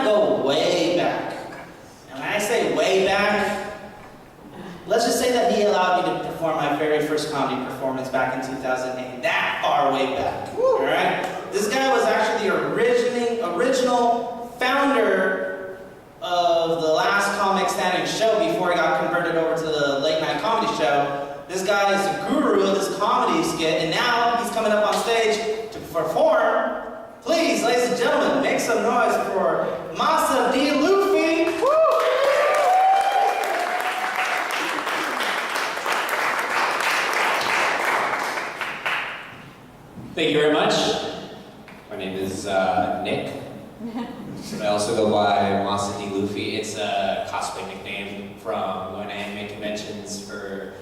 to go way back. And when I say way back, let's just say that he allowed me to perform my very first comedy performance back in 2008. That far way back. All right? This guy was actually the original founder of the last comic standing show before he got converted over to the late night comedy show. This guy is the guru of this comedy skit, and now he's coming up on stage to perform. Please, ladies and gentlemen, make some noise for Masa D. Luffy. Woo! Thank you very much. My name is Nick. I also go by Masa D. Luffy. It's a cosplay nickname from going to anime conventions for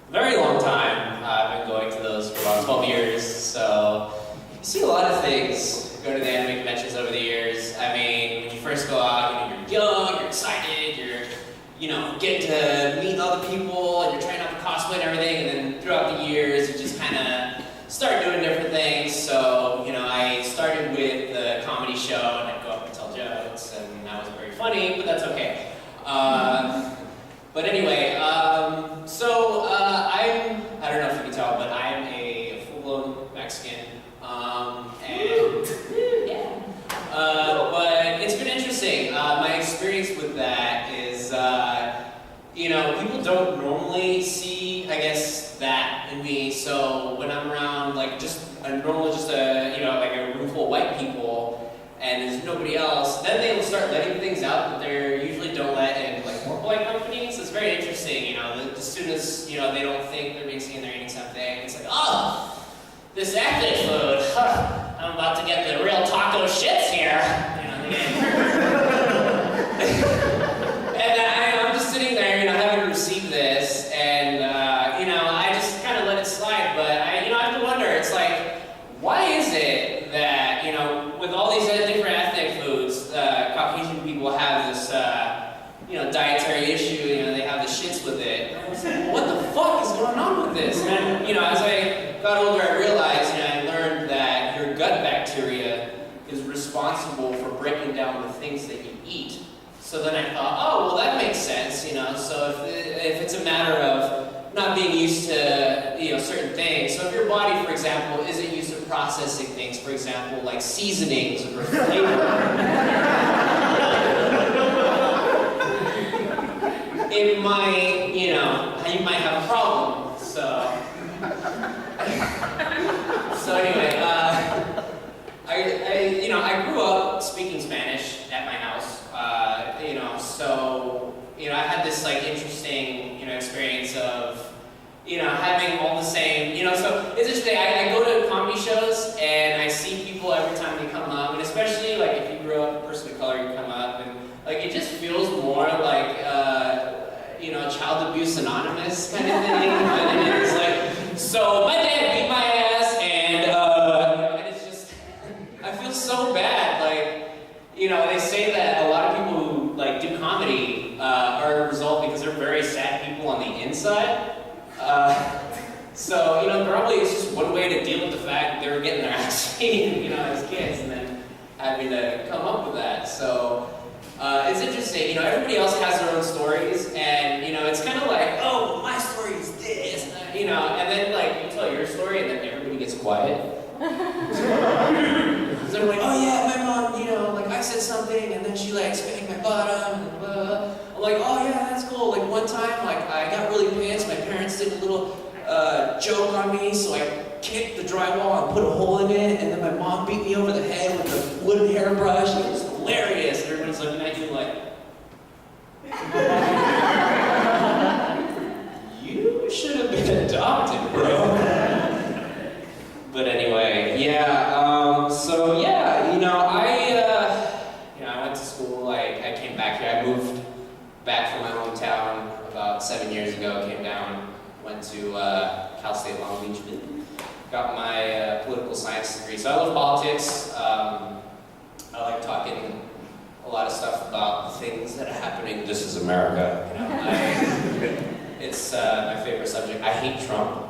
a very long time. I've been going to those for about 12 years, so you see a lot of things go to the anime conventions over the years. I mean, when you first go out, you're young, you're excited, you're getting to meet other people, and you're trying out the cosplay and everything, and then throughout the years, you just kind of start doing different things. So, I started with the comedy show, and I'd go up and tell jokes, and that was very funny, but that's okay. But anyway, I don't know if you can tell, but I'm a full-blown Mexican, and yeah. But it's been interesting. My experience with that is, people don't normally see, I guess, that in me. So when I'm around, like, just a room full of white people, and there's nobody else, then they will start letting things out that they usually don't let in, like, more white companies. It's very interesting, as soon as, they don't think they're being seen, they're eating something, it's like, oh, this ethnic food, I'm about to get the real taco shits here, And I'm just sitting there, having received this, and, I just kind of let it slide, but I have to wonder, it's like, why is it that, with all these different ethnic foods, Caucasian people have this, dietary issue, they have the shits with it. I was like, what the fuck is going on with this? And, as I got older, I realized, I learned that your gut bacteria is responsible for breaking down the things that you eat. So then I thought, oh, well, that makes sense, so if it's a matter of not being used to, certain things. So if your body, for example, isn't used to processing things, for example, like seasonings or flavor, it might, you might have a problem. So anyway, I grew up speaking Spanish at my house. I had this like interesting, experience of, having all the same, so it's interesting. I go to comedy shows and I see people every time they come up, and especially like if you grew up a person of color, you come up and like it just feels more like Child Abuse Anonymous kind of thing. And it's like, so my dad beat my ass, and it's just I feel so bad. Like, they say that a lot of people who like do comedy are a result because they're very sad people on the inside. So, probably it's just one way to deal with the fact that they were getting their ass beat, as kids, and then having to come up with that. So, it's interesting, everybody else has their own stories, and, it's kind of like, oh, my story is this, and then, like, you tell your story, and then everybody gets quiet. So they're like, oh yeah, my mom, like, I said something, and then she, like, spanked my bottom, and blah, blah. I'm like, oh yeah, that's cool. Like, one time, like, I got really pissed, my parents did a little joke on me, so I kicked the drywall and put a hole in it, and then my mom beat me over the head with a wooden hairbrush, and it was hilarious, and everybody's looking at you like, you should have been adopted, bro. But anyway, yeah, so yeah, I went to school, I came back here, I moved back from my hometown about 7 years ago, came down, went to Cal State Long Beach, got my political science degree. So I love politics. I like talking a lot of stuff about the things that are happening. This is America. It's my favorite subject. I hate Trump.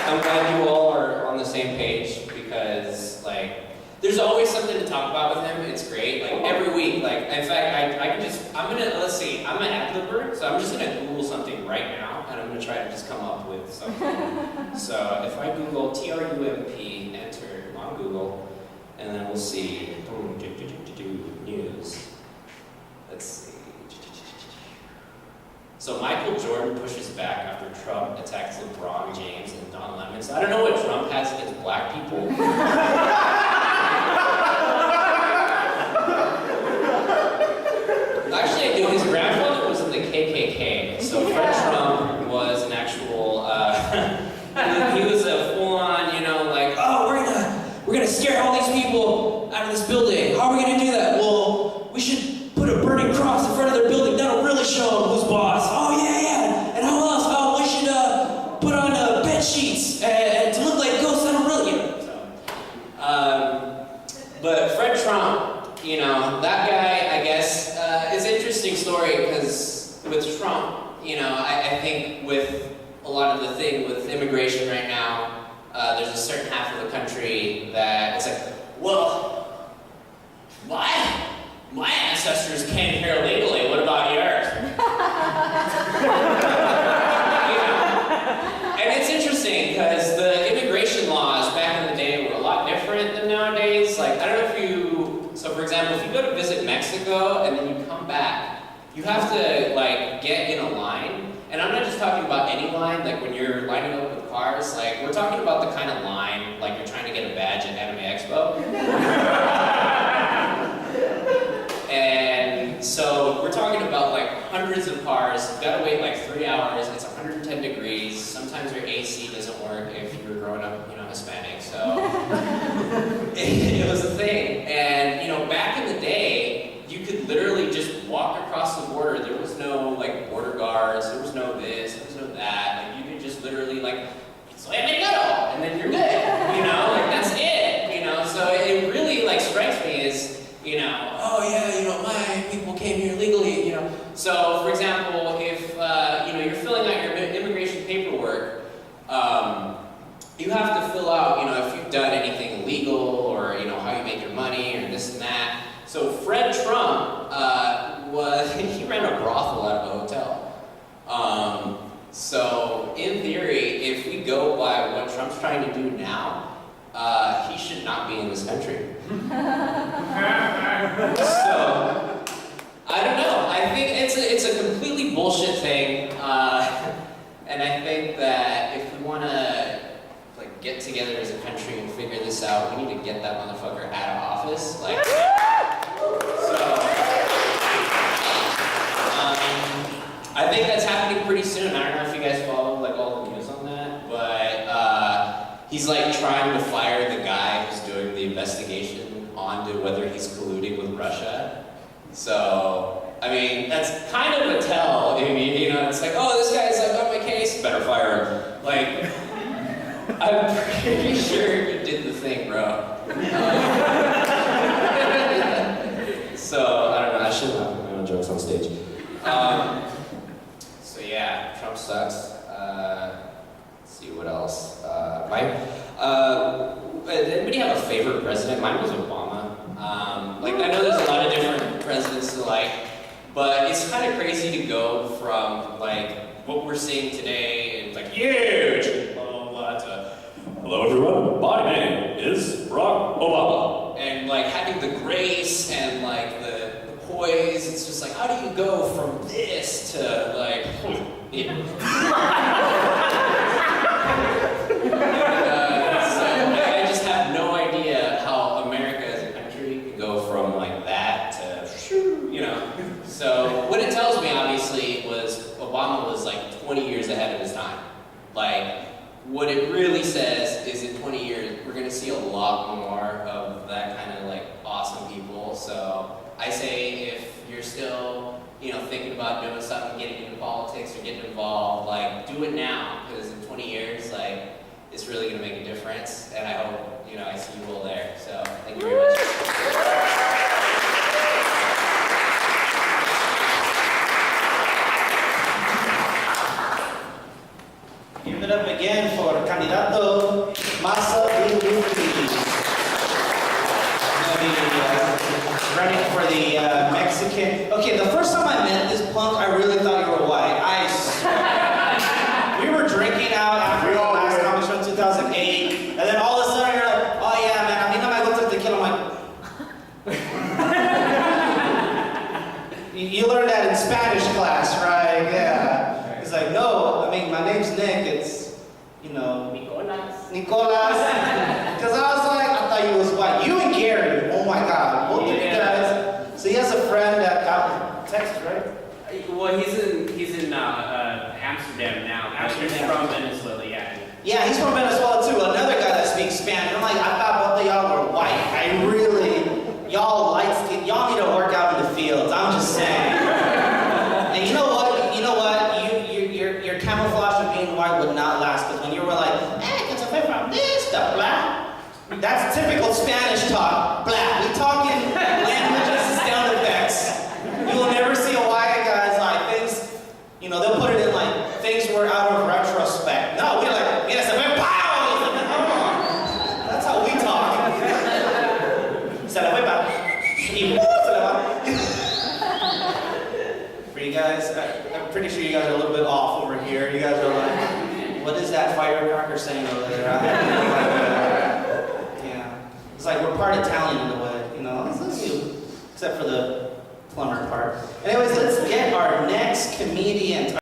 I'm glad you all are on the same page because, like, there's always something to talk about with him. It's great. Like, every week, like, in fact, I can just, let's see, I'm an ad-libber, so I'm just gonna Google something right now, and I'm gonna try to just come up with something. So, if I Google TRUMP, enter on Google, and then we'll see, boom, news. Let's see. So Michael Jordan pushes back after Trump attacks LeBron James and Don Lemon. So I don't know what Trump has against black people. Actually, I do. His grandfather was in the KKK. So Fred Trump was an actual, he was a full-on, like, oh, we're gonna scare all these people out of this building. How are we gonna do that? Well, we should put a burning cross in front of their building. That'll really show them who's boss. Oh, yeah. And how else? Oh, we should put on bed sheets and to look like ghosts. That'll really, But Fred Trump, that guy, I guess, is an interesting story because with Trump, I think with a lot of the thing with immigration right now, there's a certain half of the country that it's like, well, my ancestors came here legally, what about yours? And it's interesting because the immigration laws back in the day were a lot different than nowadays. Like, I don't know if so for example, if you go to visit Mexico and then you come back, you have to, like, get in a line. And I'm not just talking about any line, like when you're lining up with cars, like, we're talking about the kind of line, like you're trying to get a badge at Anime Expo. And so we're talking about, like, hundreds of cars. You've got to wait like 3 hours. It's 110 degrees. Sometimes your AC doesn't work if you were growing up, Hispanic. So it was a thing. And, back in the day, you could literally just walk across the border. There was no, like, border guards. There was no this. There was no that. Like, you could just literally, like, soy americano, and then you're good. Like, that's it. So it really, like, strikes me as, oh yeah, my people came here legally, So, for example, if, you're filling out your immigration paperwork, you have to fill out, if you've done anything illegal or, how you make your money or this and that. So Fred Trump, he ran a brothel out of a hotel. So in theory, if we go by what Trump's trying to do now, he should not be in this country. So, I don't know. I think it's a completely bullshit thing, and I think that if we want to, like, get together as a country and figure this out, we need to get that motherfucker out of office. Like, I think that's happening pretty soon. I don't know if you guys follow, like, all the news on that, but he's, like, trying to fire the guy who's doing the investigation onto whether he's colluding with Russia. So, I mean, that's kind of a tell. I mean, it's like, oh, this guy's, like, on my case, better fire him. Like, I'm pretty sure you did the thing, bro. So, I don't know, I shouldn't laugh at my own jokes on stage. So yeah, Trump sucks. Let's see what else. Anybody have a favorite president? Mine was Obama. Like, I know there's a lot of different presidents to like, but it's kind of crazy to go from, like, what we're seeing today, and like, huge, blah, blah, blah, to, hello everyone, my name is Barack Obama. And, like, having the grace and, like, the poise, it's just like, how do you go from this to, like, I just have no idea how America as a country can go from, like, that to, So what it tells me, obviously, was Obama was, like, 20 years ahead of his time. Like, what it really says is in 20 years, we're going to see a lot more of that kind of, like, awesome people. So I say if you're still, thinking about doing something, getting into politics or getting involved, like, do it now, because in 20 years, like, it's really going to make a difference, and I hope, I see you all there. So, thank you very much. Give it up again for Candidato Masa You learned that in Spanish class, right? Yeah. He's like, no, I mean, my name's Nick. It's, you know, Nicolas. Nicolas. Because I was like, I thought you was white. You and Gary. Oh my God. Both of you guys. So he has a friend out in Texas, right? Well, he's in Amsterdam now. Amsterdam. From Venezuela, yeah. Yeah, he's from Venezuela too. Another guy that speaks Spanish. I'm like, I thought both of y'all were white. I really, y'all light skin, y'all need to work out in the fields. I'm just saying. And you know what? Your camouflage of being white would not last. Because when you were like, hey, get away from this stuff, blah. That's typical Spanish talk. Blah. We talking languages, sound effects. You will never see a white guy's like things. You know, they'll put it in like things were out of retrospect. No, we're like, yes, I'm a pow! That's how we talk. Se la fue pa. Y se la va. For you guys, I'm pretty sure you guys are a little bit off over here. You guys are like, what is that firecracker saying over there? Yeah. It's like we're part Italian in a way, you know. It's you, except for the plumber part. Anyways, let's get our next comedian.